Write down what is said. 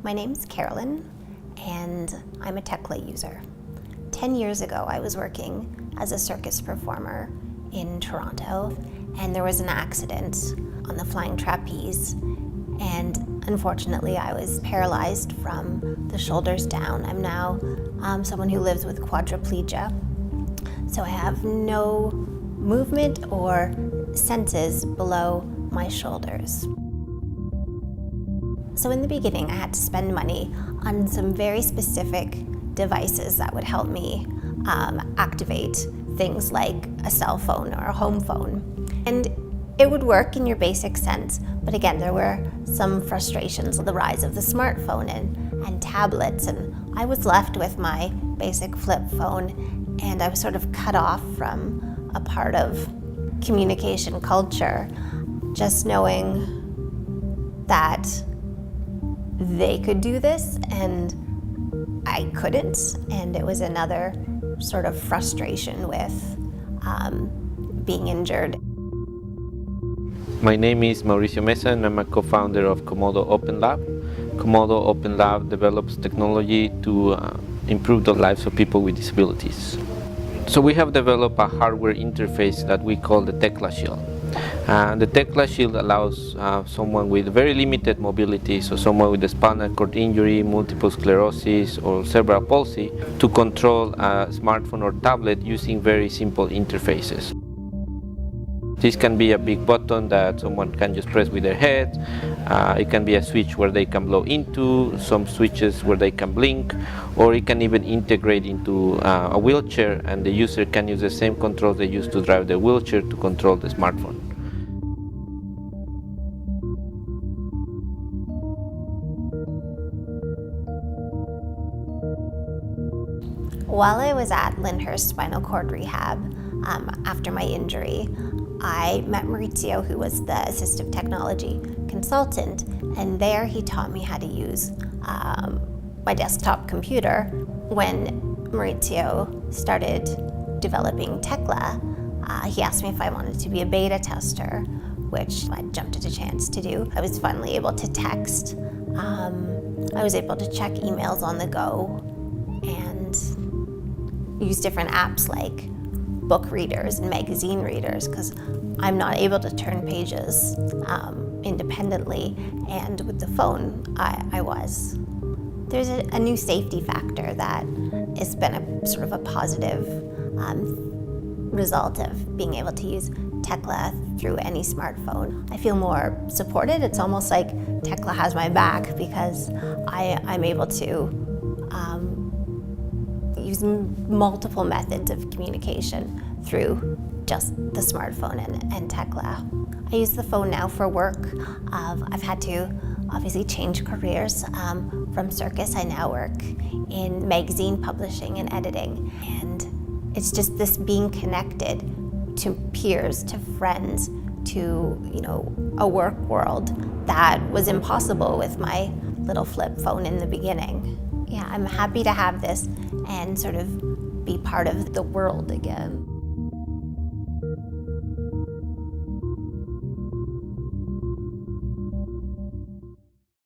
My name's Carolyn, and I'm a Tecla user. 10 years ago, I was working as a circus performer in Toronto, and there was an accident on the flying trapeze, and unfortunately, I was paralyzed from the shoulders down. I'm now someone who lives with quadriplegia, so I have no movement or senses below my shoulders. So in the beginning, I had to spend money on some very specific devices that would help me activate things like a cell phone or a home phone. And it would work in your basic sense, but again, there were some frustrations with the rise of the smartphone and tablets, and I was left with my basic flip phone, and I was sort of cut off from a part of communication culture, just knowing that they could do this and I couldn't, and it was another sort of frustration with being injured. My name is Mauricio Mesa, and I'm a co-founder of Komodo Open Lab. Komodo Open Lab develops technology to improve the lives of people with disabilities. So we have developed a hardware interface that we call the Tecla Shield. The Tecla Shield allows someone with very limited mobility, so someone with a spinal cord injury, multiple sclerosis, or cerebral palsy, to control a smartphone or tablet using very simple interfaces. This can be a big button that someone can just press with their head. It can be a switch where they can blow into, some switches where they can blink, or it can even integrate into a wheelchair, and the user can use the same controls they use to drive the wheelchair to control the smartphone. While I was at Lyndhurst Spinal Cord Rehab, after my injury, I met Maurizio, who was the assistive technology consultant, and there he taught me how to use my desktop computer. When Maurizio started developing Tecla, he asked me if I wanted to be a beta tester, which I jumped at a chance to do. I was finally able to text. I was able to check emails on the go and use different apps like book readers and magazine readers, because I'm not able to turn pages independently, and with the phone I was. There's a new safety factor that has been a sort of a positive result of being able to use Tecla through any smartphone. I feel more supported. It's almost like Tecla has my back, because I'm able to use multiple methods of communication through just the smartphone and Tecla. I use the phone now for work. I've had to obviously change careers. From circus, I now work in magazine publishing and editing. And it's just this being connected to peers, to friends, to a work world that was impossible with my little flip phone in the beginning. Yeah, I'm happy to have this and sort of be part of the world again.